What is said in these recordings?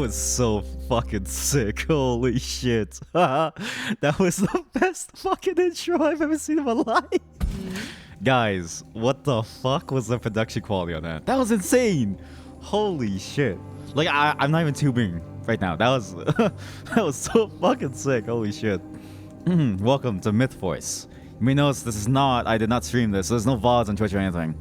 was so fucking sick. Holy shit. That was the best fucking intro I've ever seen in my life. Guys, what the fuck was the production quality on that? That was insane. Holy shit. Like, I'm not even tubing right now. That was that was so fucking sick. Holy shit. Welcome to MythForce. You may notice this is not, I did not stream this. So there's no VODs on Twitch or anything.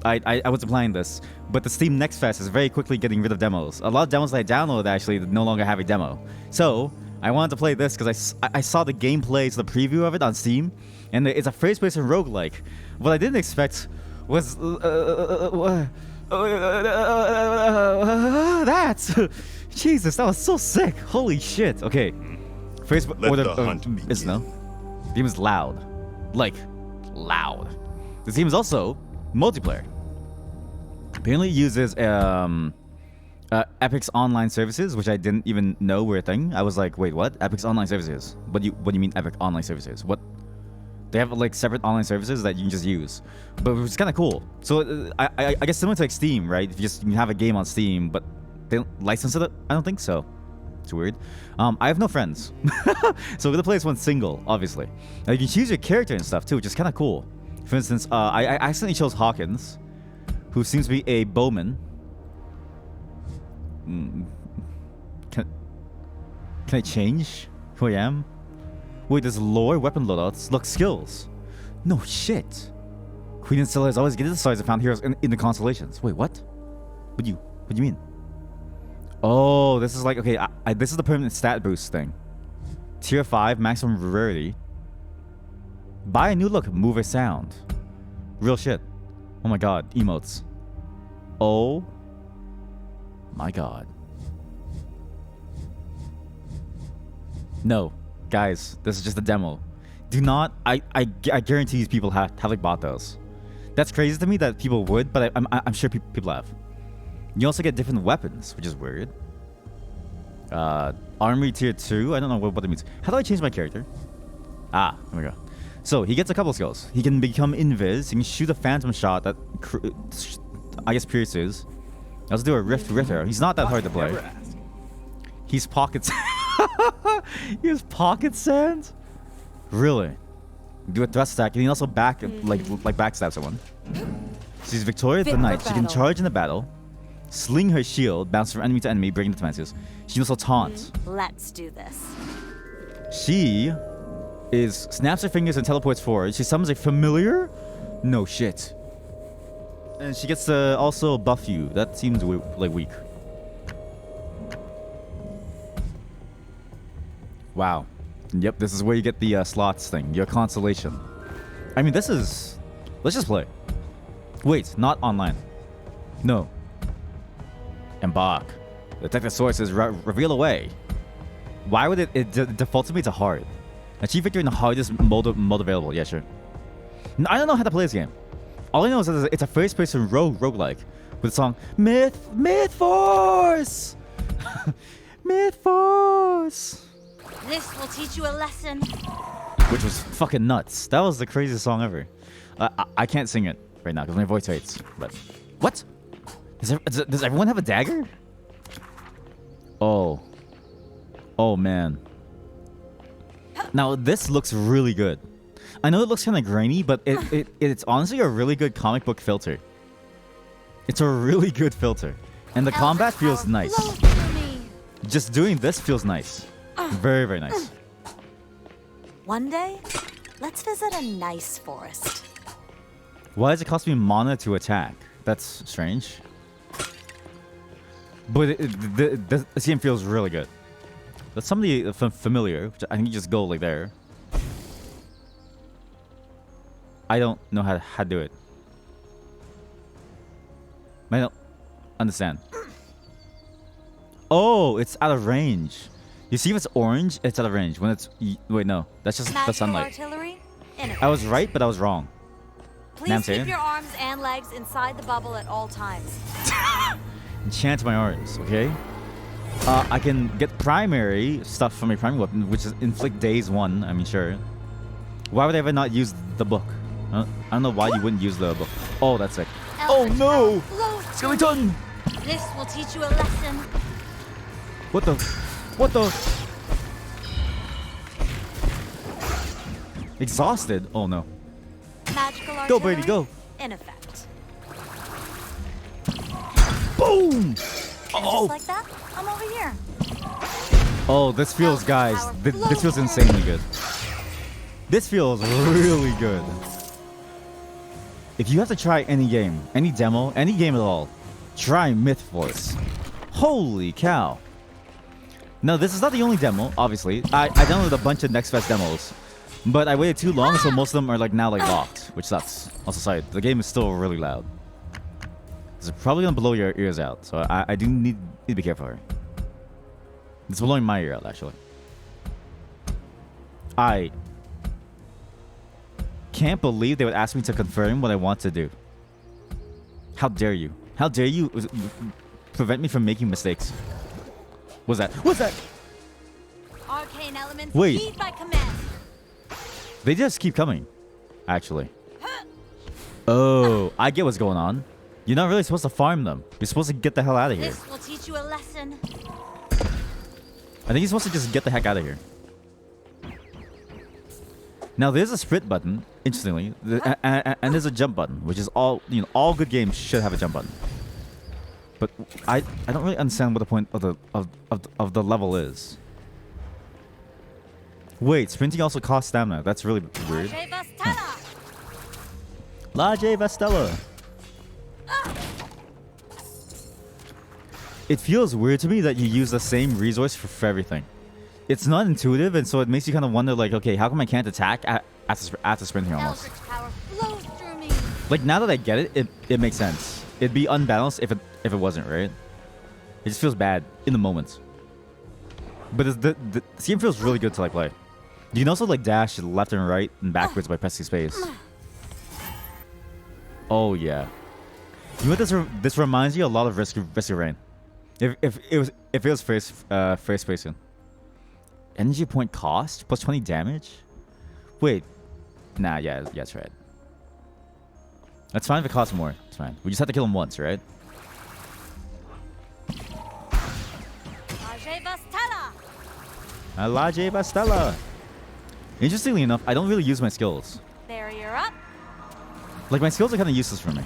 I wasn't playing this, but the Steam Next Fest is very quickly getting rid of demos. A lot of demos that I downloaded actually no longer have a demo. So I wanted to play this because I saw the gameplay, the preview of it on Steam, and it's a first-person roguelike. What I didn't expect was that. Jesus, that was so sick. Holy shit. Okay, first order is no. The game is loud, like loud. This game is also multiplayer. Apparently uses Epic's online services, which I didn't even know were a thing. I was like, wait, what? Epic's online services? What do you mean Epic online services? What? They have like separate online services that you can just use, but it's kind of cool. So I guess similar to like Steam, right? If you can have a game on Steam, but they don't license it. I don't think so. It's weird. I have no friends, so we're gonna play this one single, obviously. Now you can choose your character and stuff too, which is kind of cool. For instance, I accidentally chose Hawkins, who seems to be a bowman. Can I change who I am? Wait, there's lore, weapon loadouts, look, skills. No shit. Queen and Stella is always getting the stars and found heroes in the constellations. Wait, what? What do you mean? Oh, this is like, okay, this is the permanent stat boost thing. Tier 5, maximum rarity. Buy a new look, move or sound. Real shit. Oh my god, emotes. Oh my god. No, guys, this is just a demo. Do not, I guarantee these people have like bought those. That's crazy to me that people would, but I'm sure people have. You also get different weapons, which is weird. Armory tier 2, I don't know what it means. How do I change my character? Ah, here we go. So, he gets a couple skills. He can become invis. He can shoot a phantom shot that, I guess, pierces. I also do a rift arrow. He's not that hard to play. He's pocket... He has pocket sand? Really? Do a thrust attack, and he also backstab someone. She's Victoria the Knight. She can charge in the battle, sling her shield, bounce from enemy to enemy, breaking defenses. She can also taunt. Let's do this. She snaps her fingers and teleports forward. She summons a familiar? No shit. And she gets to also buff you. That seems like weak. Wow. Yep, this is where you get the slots thing. Your constellation. I mean, this is... Let's just play. Wait, not online. No. Embark. Detect the sources. Reveal away. Why would it default to me to hard? Achieve victory in the hardest mode available. Yeah, sure. I don't know how to play this game. All I know is that it's a first-person roguelike with the song MythForce. MythForce. This will teach you a lesson. Which was fucking nuts. That was the craziest song ever. I can't sing it right now because my voice hurts. But what? Does everyone have a dagger? Oh. Oh man. Now this looks really good. I know it looks kind of grainy, but it's honestly a really good comic book filter. It's a really good filter, and the combat feels nice. Just doing this feels nice. Very, very nice. One day, let's visit a nice forest. Why does it cost me mana to attack? That's strange. But this game feels really good. That's somebody familiar, which I think you just go like there. I don't know how to do it. I don't understand. Oh, it's out of range. You see if it's orange, it's out of range. When it's... Wait, no. That's just the sunlight. Artillery, I was right, but I was wrong. Please keep your arms and legs inside the bubble at all times. Enchant my arms, okay? I can get primary stuff from a primary weapon, which is inflict daze 1. I mean, sure. Why would I ever not use the book? I don't know why you wouldn't use the book. Oh, that's sick. Oh no! Skeleton! This will teach you a lesson. What the? What the? Exhausted? Oh no. Magical artillery Go, Brady, go. in effect. Boom! And Oh! just like that, I'm over here. Oh, this feels, guys. This feels insanely good. This feels really good. If you have to try any game, any demo, any game at all, try MythForce. Holy cow. No, this is not the only demo, obviously. I downloaded a bunch of Next Fest demos, but I waited too long, so most of them are like now like locked, which sucks. Also, sorry, the game is still really loud. It's probably gonna blow your ears out, so I do need to be careful here. It's blowing my ear out, actually. I can't believe they would ask me to confirm what I want to do. How dare you? How dare you prevent me from making mistakes? What's that? What's that? Arcane elements Wait. heed my command. They just keep coming, actually. Oh, I get what's going on. You're not really supposed to farm them. You're supposed to get the hell out of here. This will teach you a lesson. I think you're supposed to just get the heck out of here. Now there's a sprint button, interestingly, and there's a jump button, which is all all good games should have a jump button. But I don't really understand what the point of the level is. Wait, sprinting also costs stamina. That's really weird. Laje Vastella. It feels weird to me that you use the same resource for everything. It's not intuitive, and so it makes you kind of wonder, like, okay, how come I can't attack after sprinting almost? Eldritch power flows through me. Like, now that I get it, it makes sense. It'd be unbalanced if it wasn't, right? It just feels bad in the moment. But this game feels really good to like play. You can also like dash left and right and backwards by pressing space. Oh yeah. You know what this reminds you a lot of Risk of Rain. If it was first person. Energy point cost plus 20 damage? Wait. Nah, yeah, that's right. That's fine if it costs more. It's fine. We just have to kill him once, right? Laje Vastella. Interestingly enough, I don't really use my skills. Barrier up. Like, my skills are kind of useless for me.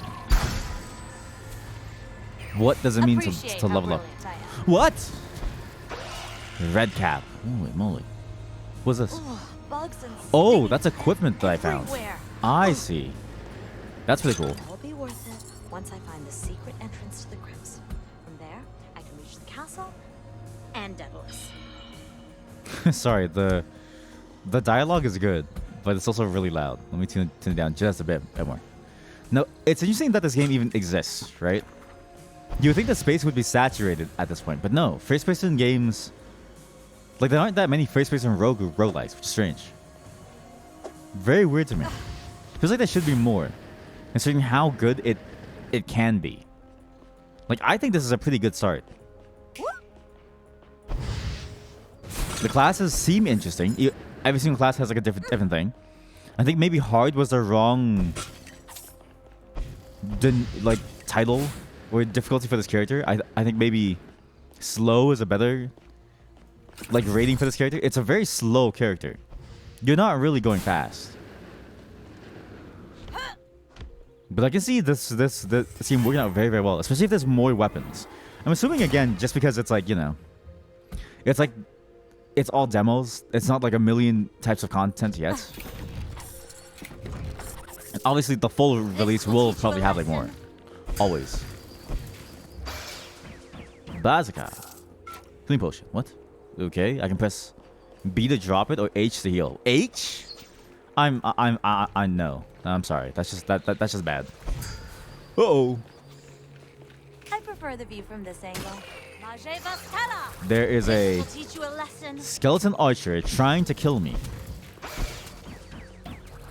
What does it mean to level up? What? Red cap. Holy moly. What's this? Bugs and Oh, that's equipment that I found. everywhere. I see. That's pretty cool. It'll be worth it once I find the secret entrance to the crypts. From there, I can reach the castle and Daedalus. Sorry, the dialogue is good, but it's also really loud. Let me tune it down just a bit more. No, it's interesting that this game even exists, right? You would think the space would be saturated at this point, but no. First-person games, like, there aren't that many first-person roguelikes, which is strange. Very weird to me. Feels like there should be more, considering how good it can be. Like, I think this is a pretty good start. The classes seem interesting. Every single class has like a different thing. I think maybe hard was the wrong title or difficulty for this character. I think maybe slow is a better like rating for this character. It's a very slow character. You're not really going fast. But I can see this scene working out very, very well, especially if there's more weapons. I'm assuming again just because it's like, it's like it's all demos. It's not like a million types of content yet. And obviously the full release will probably have like more. Always. Bazooka. Clean potion. What? Okay, I can press B to drop it or H to heal. H? I know. I'm sorry. That's just bad. Uh-oh. I prefer the view from this angle. There is a This will teach you a lesson. skeleton archer trying to kill me.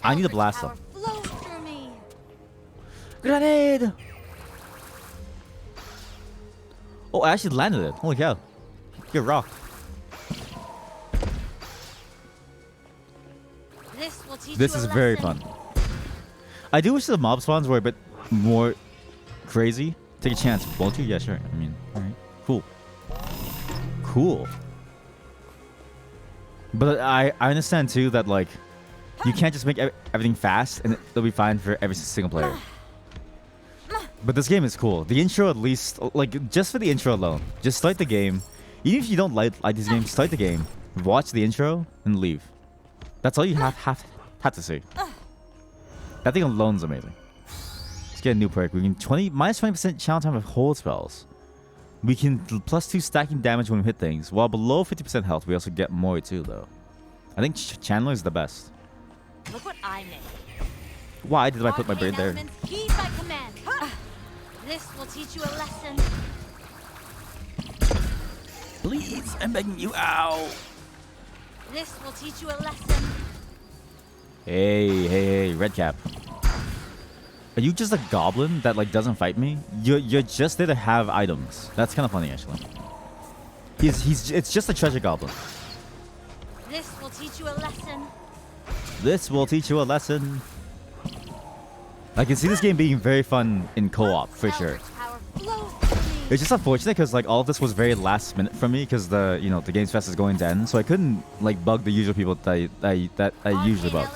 I need to blast him. Power flows through me. Grenade! Oh, I actually landed it. Holy cow. Get rocked. This is very fun. I do wish the mob spawns were a bit more crazy. Take a chance. Won't you? Yeah, sure. I mean, alright. Cool. cool. But I understand too that like you can't just make everything fast and it'll be fine for every single player. But this game is cool. The intro, at least, like just for the intro alone, just start the game. Even if you don't like this game, start the game, watch the intro, and leave. That's all you have to see. That thing alone is amazing. Let's get a new perk. We can minus 20% challenge time of hold spells. We can +2 stacking damage when we hit things. While below 50% health, we also get more too, though. I think Chandler is the best. Look what I made. Why did I put my brain there? Heed by command. This will teach you a lesson. Please, I'm begging you. Ow. This will teach you a lesson. Hey, red cap. Are you just a goblin that like doesn't fight me? You're just there to have items. That's kind of funny actually. It's just a treasure goblin. This will teach you a lesson. This will teach you a lesson. I can see this game being very fun in co-op for sure. It's just unfortunate because like all of this was very last minute for me because the Games Fest is going to end, so I couldn't like bug the usual people that I usually bug.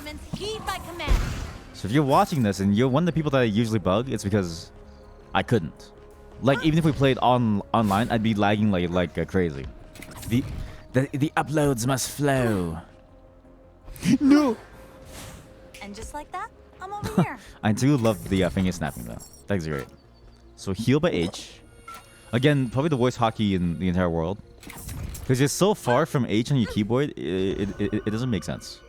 So if you're watching this and you're one of the people that I usually bug, it's because I couldn't. Like even if we played online, I'd be lagging like crazy. The uploads must flow. No. And just like that, I'm over here. I do love the finger snapping though. That's great. So heal by H. Again, probably the worst hotkey in the entire world. Because you're so far from H on your keyboard, it doesn't make sense.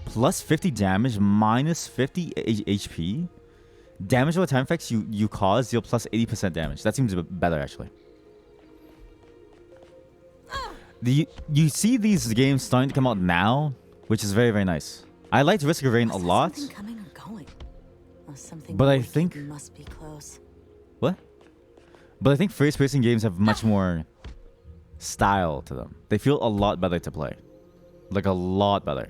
Plus 50 damage, minus 50 HP. Damage over time effects you cause, deal plus 80% damage. That seems a bit better actually. You see these games starting to come out now, which is very, very nice. I liked Risk of Rain a lot. Coming or going? But I think must be close. What? But I think first-person games have much more style to them. They feel a lot better to play. Like a lot better.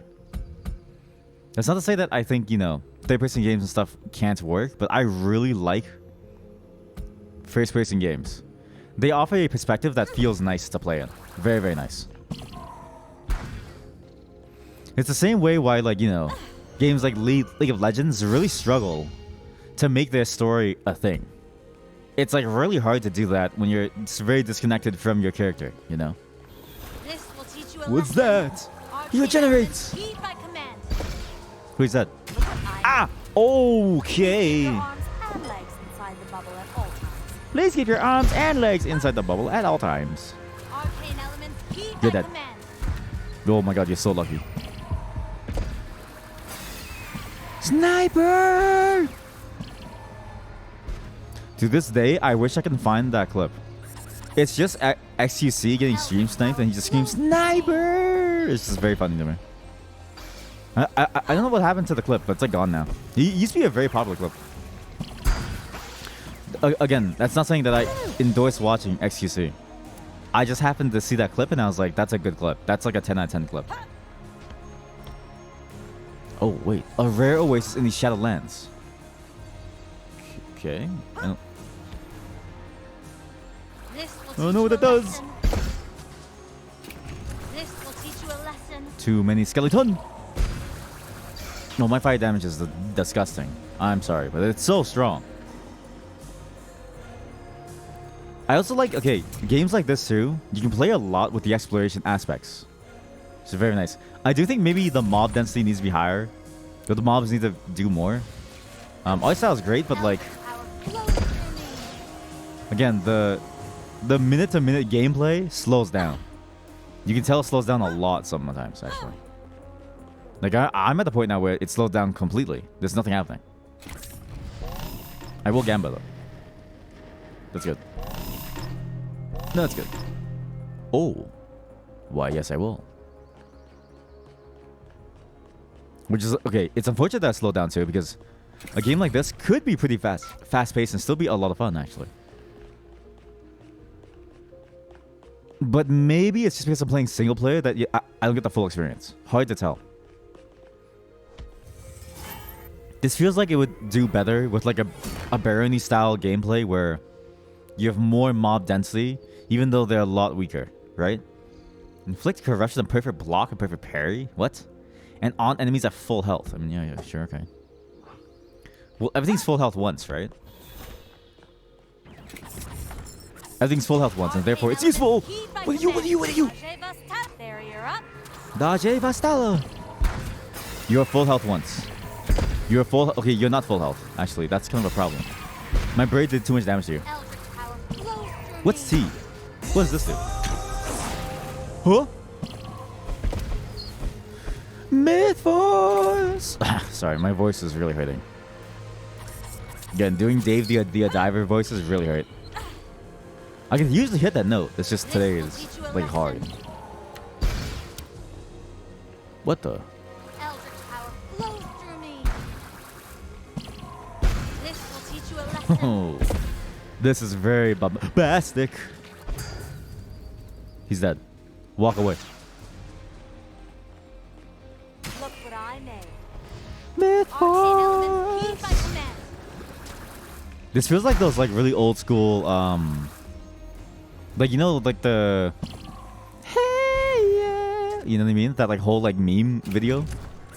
That's not to say that I think, third-person games and stuff can't work, but I really like first-person games. They offer a perspective that feels nice to play in. Very, very nice. It's the same way why, games like League of Legends really struggle to make their story a thing. It's really hard to do that when you're very disconnected from your character, This will teach you a What's lesson. that? He regenerates! Who's that? Ah! Okay! Please keep your arms and legs inside the bubble at all times. You're dead. Oh my god, you're so lucky. Sniper! To this day, I wish I can find that clip. It's just XQC getting stream sniped and he just screams, Sniper! It's just very funny to me. I don't know what happened to the clip, but it's gone now. It used to be a very popular clip. Again, that's not saying that I endorse watching XQC. I just happened to see that clip and I was like, that's a good clip. That's like a 10 out of 10 clip. Oh, wait. A rare oasis in the Shadowlands. Okay. I don't know what that does. This will teach you a lesson. Too many skeleton. No, my fire damage is disgusting. I'm sorry, but it's so strong. I also like, games like this too, you can play a lot with the exploration aspects. It's very nice. I do think maybe the mob density needs to be higher. But the mobs need to do more. Art style is great, but again, the minute-to-minute gameplay slows down. You can tell it slows down a lot sometimes, actually. I'm at the point now where it slows down completely. There's nothing happening. I will Gamba, though. That's good. No, that's good. Oh. Why, yes, I will. Which is, it's unfortunate that I slowed down, too, because a game like this could be pretty fast-paced and still be a lot of fun, actually. But maybe it's just because I'm playing single player that I don't get the full experience. Hard to tell. This feels like it would do better with a barony style gameplay where you have more mob density. even though they're a lot weaker, right? Inflict corruption and perfect block and perfect parry. What? And on enemies at full health. I mean, yeah, sure, okay. Well, everything's full health once, right? Everything's full health once, and therefore it's useful. What are you? There, you're up. Daje Vastala. You're full health once. You're full. Okay, you're not full health. Actually, that's kind of a problem. My braid did too much damage to you. What's T? What does this do? Huh? MythForce! Sorry, my voice is really hurting. Again, doing Dave the Diver voice is really hurt. I can usually hit that note. It's just today is like hard. What the? Oh, this is very bombastic. He's dead. Walk away. Look what I made. MythForce. This feels like those like really old school like, you know, like the hey yeah, you know what I mean, that like whole like meme video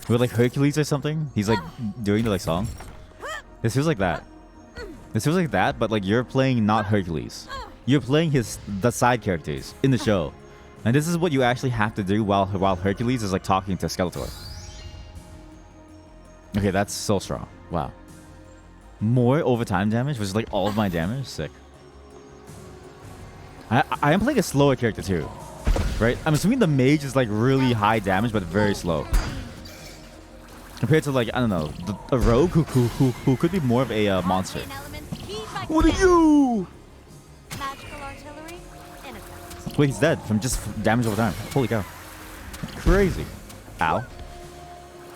with like Hercules or something, he's like doing the like song. This feels like that. This feels like that, but like you're playing not Hercules, you're playing the side characters in the show, and this is what you actually have to do while Hercules is like talking to Skeletor. Okay, that's so strong. Wow. More overtime damage, which is like all of my damage. Sick. I am playing a slower character too, right? I'm assuming the mage is like really high damage, but very slow. Compared to like, I don't know, a rogue who could be more of a monster. What are you? Magical artillery in effect. Wait, he's dead from just damage over time. Holy cow. Crazy. Ow.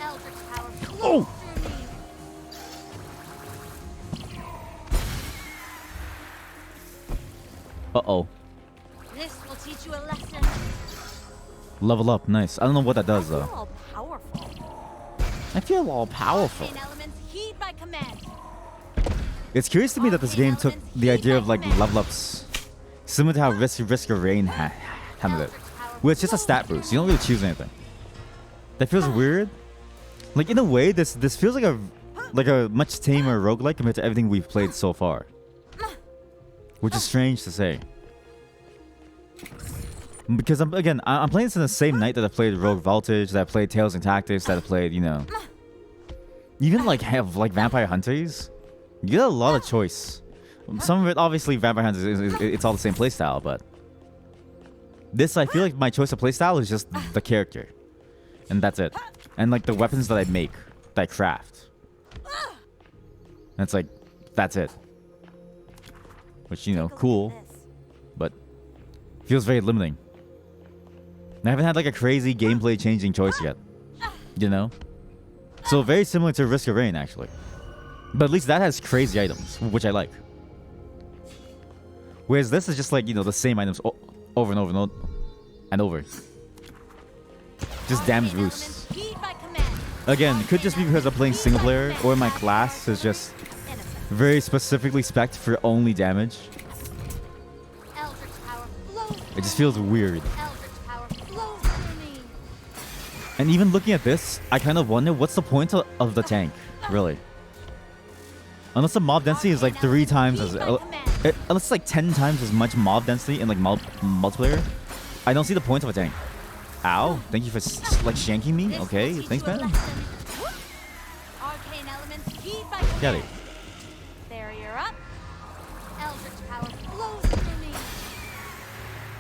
Eldritch power Oh! through me. Uh-oh. This will teach you a lesson. Level up. Nice. I don't know what that does, I feel though. all powerful. I feel all powerful. Arcane elements heed by command. It's curious to me that this game took the idea of like level ups, similar to how Risk of Rain handled it, where it's just a stat boost. You don't really choose anything. That feels weird. Like in a way, this feels like a much tamer roguelike compared to everything we've played so far, which is strange to say. Because I'm playing this in the same night that I played Rogue Voltage, that I played Tales and Tactics, that I played, you know, even like have like Vampire Hunters. You get a lot of choice. Some of it, obviously, Vampire Hunters, it's all the same playstyle, but this, I feel like my choice of playstyle is just the character, and that's it. And like the weapons that I make, that I craft. And it's like, that's it. Which, you know, cool, but feels very limiting. I haven't had like a crazy gameplay changing choice yet, you know? So very similar to Risk of Rain, actually. But at least that has crazy items, which I like. Whereas this is just like, you know, the same items over and over and over and over. Just damage boosts. Again, it could just be because I'm playing single player, or my class is just very specifically spec'd for only damage. It just feels weird. And even looking at this, I kind of wonder what's the point of the tank, really? Unless the mob density is like 3 times as... unless it's like 10 times as much mob density in like multiplayer, I don't see the point of a tank. Ow, thank you for like shanking me. Okay, thanks man. Get it. There you're up. Eldritch power flows through me.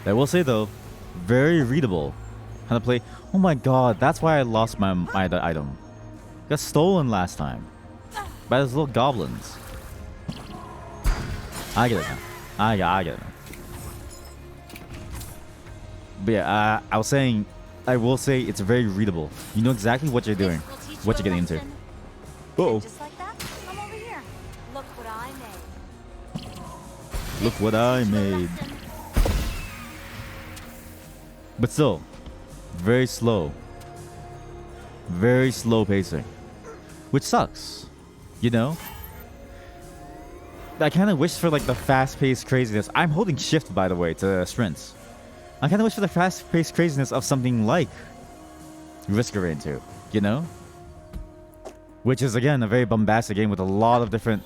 I will say though, very readable. How to play. Oh my god, that's why I lost my item. Got stolen last time by those little goblins. I get it now. I get it now. But yeah, I was saying, I will say it's very readable. You know exactly what you're doing, what you're getting into. Uh-oh. Just like that, I'm over here. Look what I made. Look what I made. But still, very slow. Very slow pacing. Which sucks. You know? I kind of wish for like the fast-paced craziness. I'm holding shift, by the way, to sprints. I kind of wish for the fast-paced craziness of something like Risk of Rain 2, you know? Which is, again, a very bombastic game with a lot of different,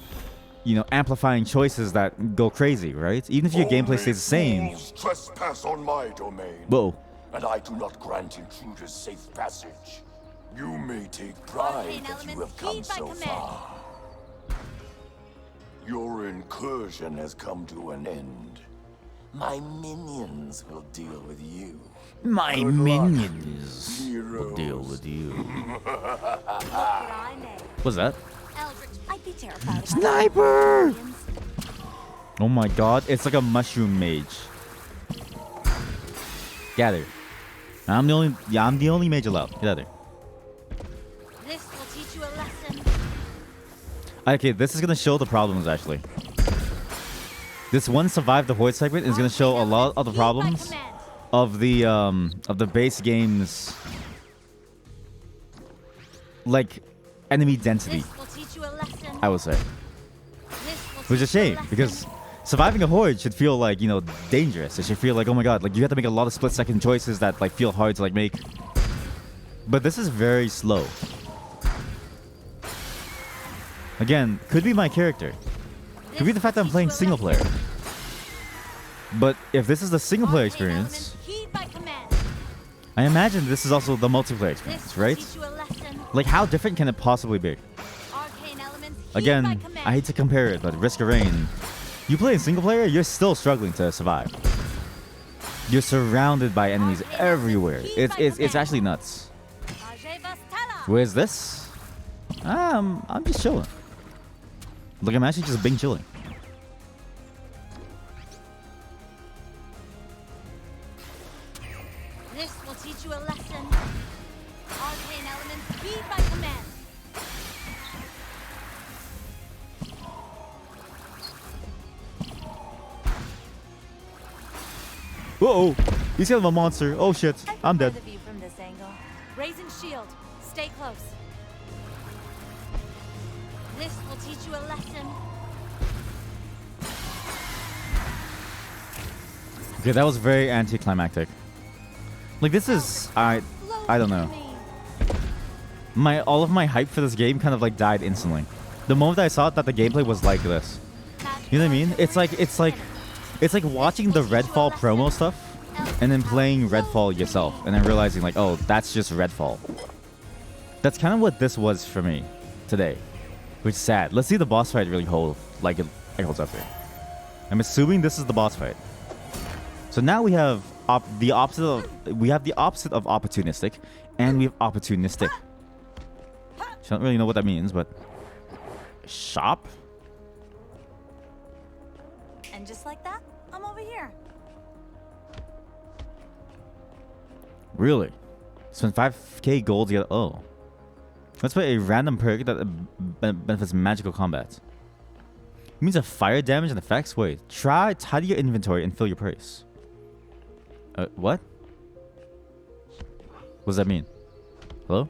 you know, amplifying choices that go crazy, right? Even if your gameplay stays the same. Fools trespass on my domain. Whoa. And I do not grant intruders safe passage. You may take pride that you have come so far. Your incursion has come to an end. My minions will deal with you. My Good luck, minions will heroes. deal with you. I may. What's that? Eldritch, I'd be terrified. of Sniper! aliens. Oh my god, it's like a mushroom mage. Get out of here. I'm the only mage allowed. Get out of there. This will teach you a lesson. Okay, this is gonna show the problems actually. This one survive the horde segment is gonna show a lot of the problems of the base game's like enemy density, This will teach you a lesson. I would say. This will Which is a teach you shame lesson. because surviving a horde should feel like, you know, dangerous. It should feel like, oh my god, like you have to make a lot of split-second choices that like feel hard to like make. But this is very slow. Again, could be my character. Could be the fact that I'm playing single player. But if this is the single player Arcane experience, elements, heed my command. I imagine this is also the multiplayer This experience, will right? teach you a lesson. Like how different can it possibly be? Arcane elements, heed my Again, command. I hate to compare it, but Risk of Rain, you play in single player, you're still struggling to survive. You're surrounded by enemies everywhere. It's actually nuts. Age Vastella. Where's this? I'm just chilling. Look, I'm actually just being chilling. This will teach you a lesson. Arcane elements, heed my command. Whoa! He's kind of a monster. Oh shit! I'm I dead. prefer the view from this angle. Raising shield. Stay close. This will teach you a lesson. Okay, that was very anticlimactic. Like this is I don't know. All of my hype for this game kind of like died instantly. The moment I saw that the gameplay was like this. You know what I mean? It's like watching the Redfall promo stuff and then playing Redfall yourself and then realizing like, oh, that's just Redfall. That's kind of what this was for me today, which is sad. Let's see the boss fight really hold like it holds up here. I'm assuming this is the boss fight. So now we have the opposite of opportunistic, and we have opportunistic. I don't really know what that means, but shop. And just like that, I'm over here. Really? Spend 5k gold to get. Oh, let's play a random perk that benefits magical combat. It means a fire damage and effects. Wait, tidy your inventory and fill your purse. What? What does that mean? Hello?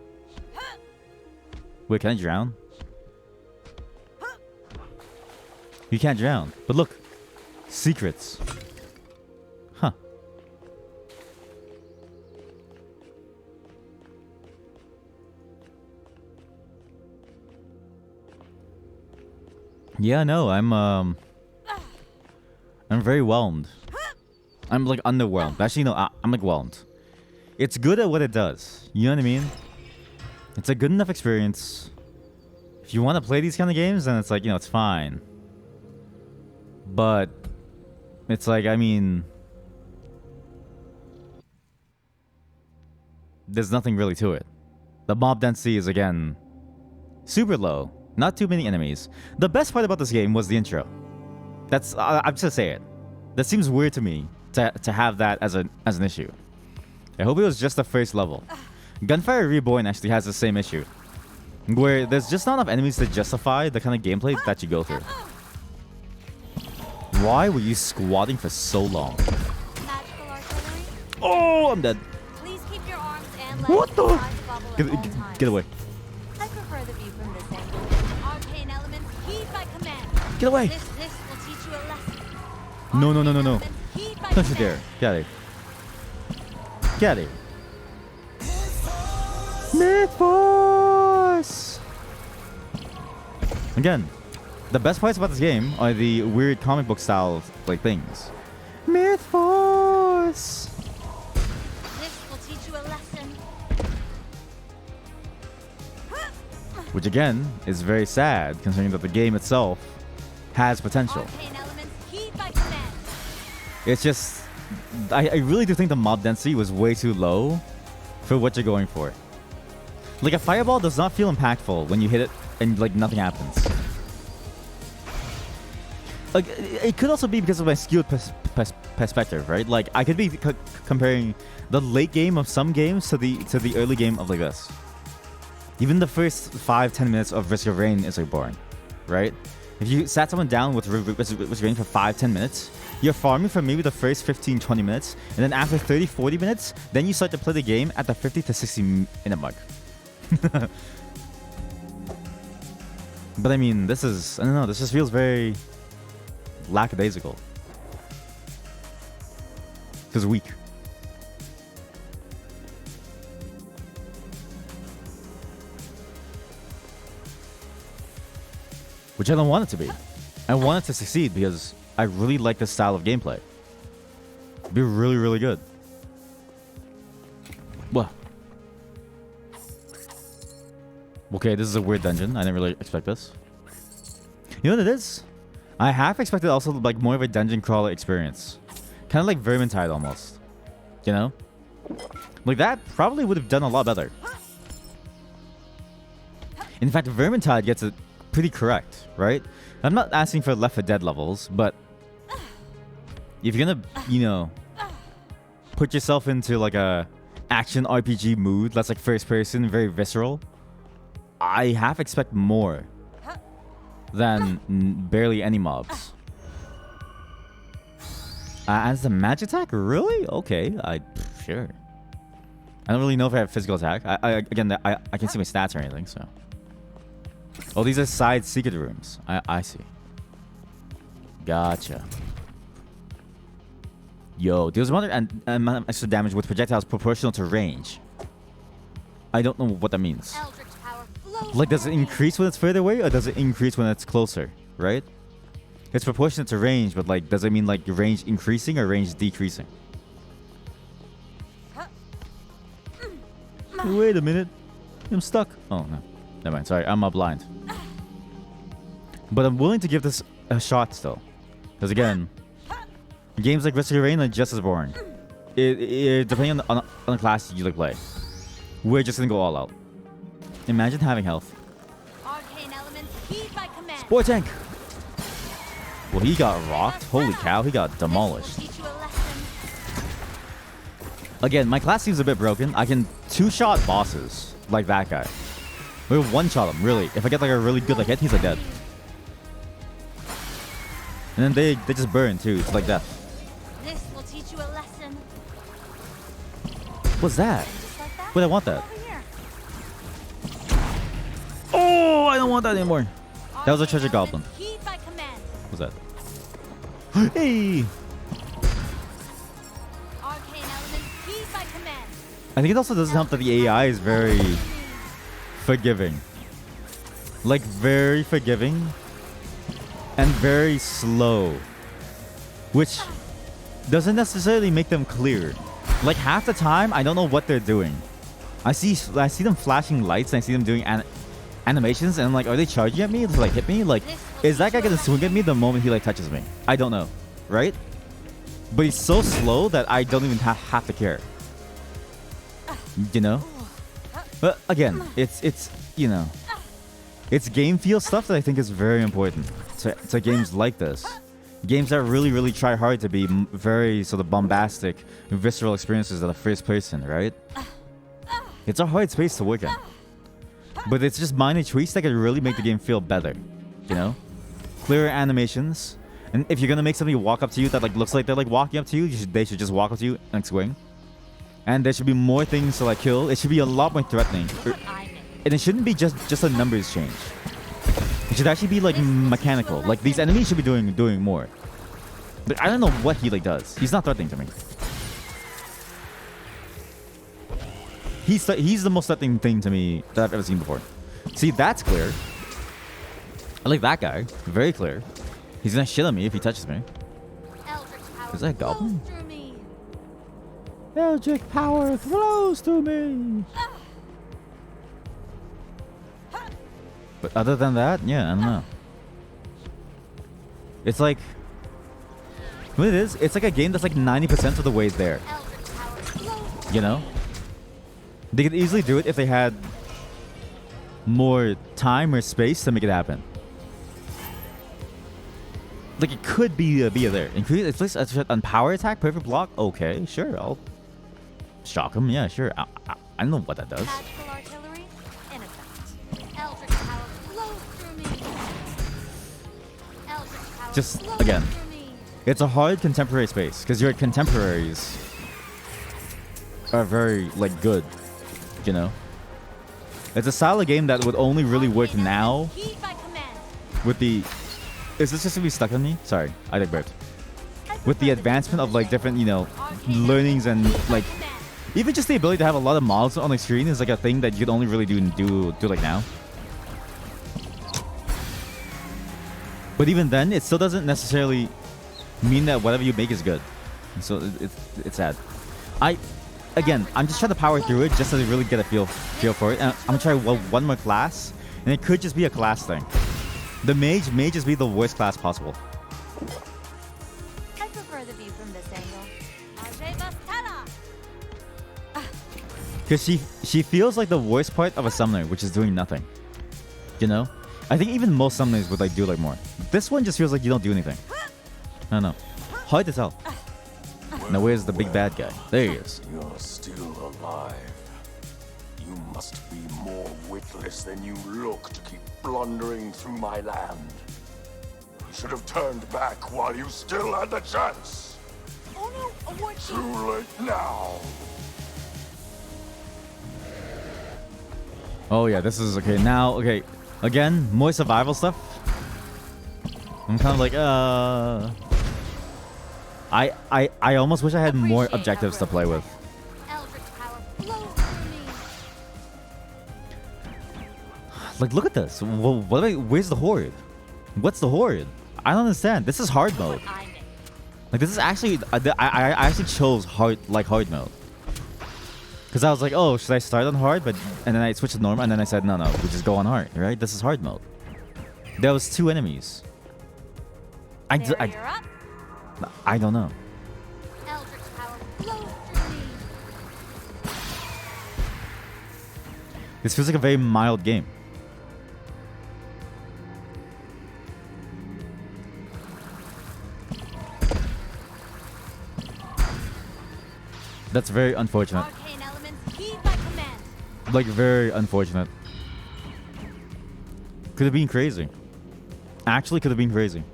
Wait, can I drown? You can't drown. But look. Secrets. Huh. Yeah, no, I'm very whelmed. I'm like underwhelmed. Actually, no, I'm like whelmed. It's good at what it does. You know what I mean? It's a good enough experience. If you want to play these kind of games, then it's like, you know, it's fine. But it's like, I mean, there's nothing really to it. The mob density is, again, super low. Not too many enemies. The best part about this game was the intro. That's, I'm just gonna say it. That seems weird to me to have that as an issue. I hope it was just the first level. Gunfire Reborn actually has the same issue, where there's just not enough enemies to justify the kind of gameplay that you go through. Why were you squatting for so long? Magical artillery. Oh, I'm dead. Please keep your arms and legs What the? inside the bubble at all times. Get away. I prefer the view from this angle. Arcane elements, heed my command. Get away. This No, no, no, no, no. Don't you dare. Get out of here. Get out of here. MythForce! Again, the best parts about this game are the weird comic book style like things. MythForce! This will teach you a lesson. Which again is very sad considering that the game itself has potential. Arcane elements, heed by command. It's just, I really do think the mob density was way too low for what you're going for. Like a fireball does not feel impactful when you hit it and like nothing happens. Like it could also be because of my skewed perspective, right? Like I could be comparing the late game of some games to the early game of like this. Even the first 5-10 minutes of Risk of Rain is like boring, right? If you sat someone down with Risk of Rain for 5-10 minutes, you're farming for maybe the first 15-20 minutes, and then after 30-40 minutes, then you start to play the game at the 50 to 60 minute mark. But I mean, this is, I don't know, this just feels very lackadaisical. Feels weak. Which I don't want it to be. I want it to succeed because I really like this style of gameplay. It'd be really, really good. What? Okay, this is a weird dungeon. I didn't really expect this. You know what it is? I half expected also like more of a dungeon crawler experience. Kind of like Vermintide almost. You know? Like that probably would have done a lot better. In fact, Vermintide gets it pretty correct, right? I'm not asking for Left 4 Dead levels, but if you're gonna, you know, put yourself into like a action RPG mood that's like first person, very visceral, I half expect more than barely any mobs. As a magic attack, really? Okay, sure. I don't really know if I have physical attack. I can't see my stats or anything, so. Oh, these are side secret rooms. I see. Gotcha. Yo, deals one amount of extra damage with projectiles proportional to range. I don't know what that means. Like, does it increase when it's further away, or does it increase when it's closer? Right? It's proportionate to range, but like, does it mean like range increasing or range decreasing? Wait a minute. I'm stuck. Oh, no. Never mind. Sorry, I'm blind. But I'm willing to give this a shot still. Because again, games like Risk of Rain are just as boring. Depending on the class you like play. We're just gonna go all out. Imagine having health. Sport tank! Well, he got rocked. Holy cow, he got demolished. Again, my class seems a bit broken. I can two-shot bosses like that guy. Or one-shot him, really. If I get like a really good like hit, he's like dead. And then they just burn too. It's like death. This will teach you a lesson. What's that? Just like that? Wait, I want that. Over here. Oh, I don't want that anymore. That was a treasure goblin. Heed by command. What's that? Hey! Arcane elements, heed by command. I think it also doesn't help that the AI is very forgiving. Like, very forgiving. And very slow. Which doesn't necessarily make them clear. Like, half the time, I don't know what they're doing. I see them flashing lights, and I see them doing animations, and I'm like, are they charging at me to like hit me? Like, is that guy gonna swing at me the moment he like touches me? I don't know, right? But he's so slow that I don't even have to care. You know? But again, it's you know, it's game feel stuff that I think is very important to games like this. Games that really try hard to be very sort of bombastic, visceral experiences that are first person, right? It's a hard space to work in. But it's just minor tweaks that can really make the game feel better, you know? Clearer animations. And if you're gonna make somebody walk up to you that like looks like they're like walking up to you, they should just walk up to you and swing. And there should be more things to like kill. It should be a lot more threatening. And it shouldn't be just a numbers change. It should actually be like mechanical. Like these enemies should be doing more. But I don't know what he like does. He's not threatening to me. He's the most threatening thing to me that I've ever seen before. See, that's clear. I like that guy. Very clear. He's gonna shit on me if he touches me. Is that a goblin? Eldritch power flows through me. But other than that, yeah, I don't know. It's like, what it is, it's like a game that's like 90% of the way there. You know? They could easily do it if they had more time or space to make it happen. Like it could be there. Increase at least on power attack, perfect block. Okay, sure, I'll shock him. Yeah, sure. I don't know what that does. Just again, it's a hard contemporary space because your contemporaries are very like good. You know, it's a style of game that would only really work now with the. Is this just gonna be stuck on me? Sorry, I like burped. With the advancement of like different, you know, learnings and like even just the ability to have a lot of models on the screen is like a thing that you could only really do like now. But even then, it still doesn't necessarily mean that whatever you make is good. So it's sad. I'm just trying to power through it just to really get a feel for it. And I'm gonna try one more class, and it could just be a class thing. The mage may just be the worst class possible. I prefer the view from this angle. Because she feels like the worst part of a summoner, which is doing nothing. You know? I think even most summoners would like do like more. This one just feels like you don't do anything. I don't know. Hard to tell. Now where's the big bad guy? There he is. You're still alive. You must be more witless than you look to keep blundering through my land. You should have turned back while you still had the chance. Oh no, a war chief. Too late now. Oh yeah, this is okay. Now, okay. Again, more survival stuff. I'm kind of like, I almost wish I had more objectives to play with. Like, look at this. Where's the horde? What's the horde? I don't understand. This is hard mode. Like, this is actually, I actually chose hard mode. Because I was like, oh, should I start on hard? And then I switched to normal, and then I said, no, we just go on hard, right? This is hard mode. There was 2 enemies. I don't know. This feels like a very mild game. That's very unfortunate. Like, very unfortunate. Could have been crazy. Actually, could have been crazy.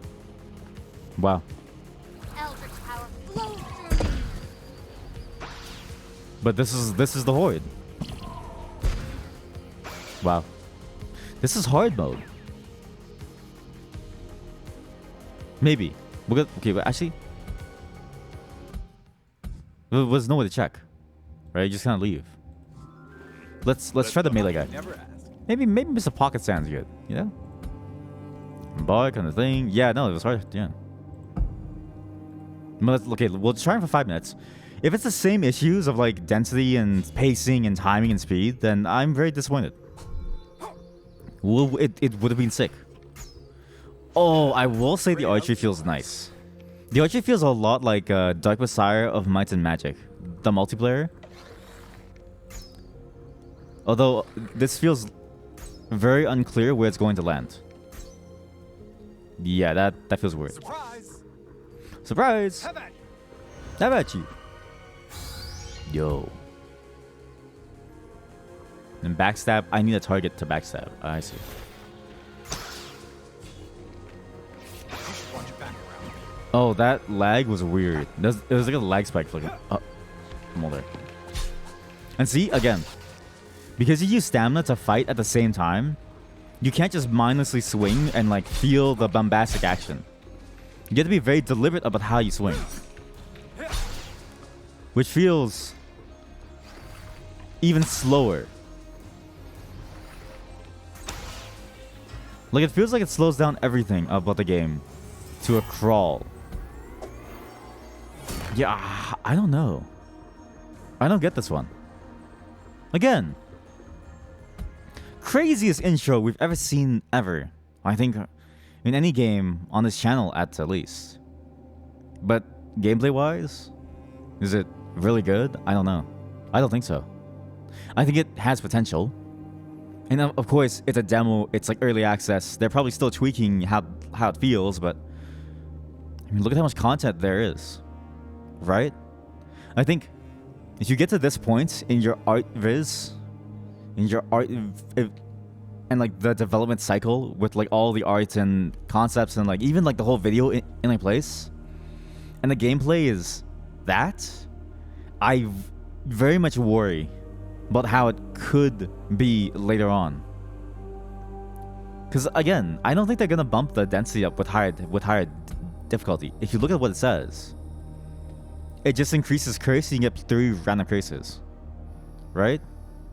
Wow. But this is the horde. Wow. This is hard mode. Maybe. Okay, but actually, there's no way to check, right? You just kind of leave. Let's try the melee guy. Maybe Mr. Pocket sounds good, you know? Bar kind of thing. Yeah, no, it was hard. Yeah. Okay, we'll try him for 5 minutes. If it's the same issues of like density and pacing and timing and speed, then I'm very disappointed. It would have been sick. Oh, I will say the archery feels nice. The archery feels a lot like Dark Messiah of Might and Magic, the multiplayer. Although this feels very unclear where it's going to land. Yeah, that feels weird. Surprise! How about you? Yo. And backstab, I need a target to backstab. I see. Oh, that lag was weird. It was like a lag spike flicking. Oh, I'm all there. And see, again, because you use stamina to fight at the same time, you can't just mindlessly swing and like feel the bombastic action. You have to be very deliberate about how you swing. Which feels even slower. Like, it feels like it slows down everything about the game to a crawl. Yeah, I don't know. I don't get this one. Again, craziest intro we've ever seen ever. I think in any game on this channel at least. But gameplay-wise, is it really good? I don't know. I don't think so. I think it has potential. And of course, it's a demo. It's like early access. They're probably still tweaking how it feels, but I mean, look at how much content there is, right? I think if you get to this point in your art viz, in your art and like the development cycle with like all the art and concepts and like even like the whole video in a place, and the gameplay is that, I very much worry about how it could be later on. Because again, I don't think they're gonna bump the density up with higher difficulty. If you look at what it says, it just increases curse. You get 3 random curses, right?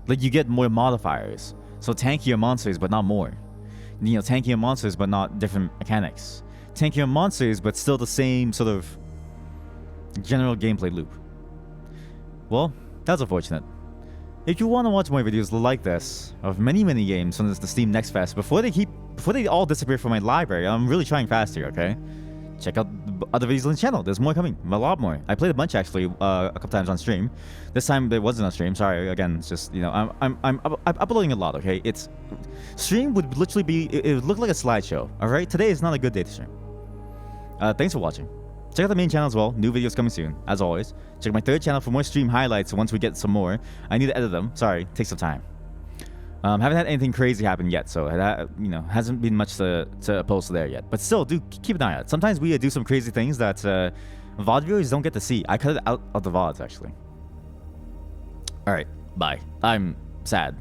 Like you get more modifiers, so tankier monsters but not more. You know, tankier monsters but not different mechanics. Tankier monsters but still the same sort of general gameplay loop. Well, that's unfortunate. If you want to watch more videos like this of many games from the Steam Next Fest before they all disappear from my library, I'm really trying fast here, okay? Check out the other videos on the channel. There's more coming, a lot more. I played a bunch actually, a couple times on stream. This time there wasn't on stream. Sorry, again, it's just, you know, I'm uploading a lot, okay? It's stream would literally be, it would look like a slideshow. All right, today is not a good day to stream. Thanks for watching. Check out the main channel as well. New videos coming soon, as always. Check my third channel for more stream highlights once we get some more. I need to edit them. Sorry, takes some time. Haven't had anything crazy happen yet, so that, you know, hasn't been much to post there yet. But still, do keep an eye out. Sometimes we do some crazy things that VOD viewers don't get to see. I cut it out of the VODs, actually. All right, bye. I'm sad.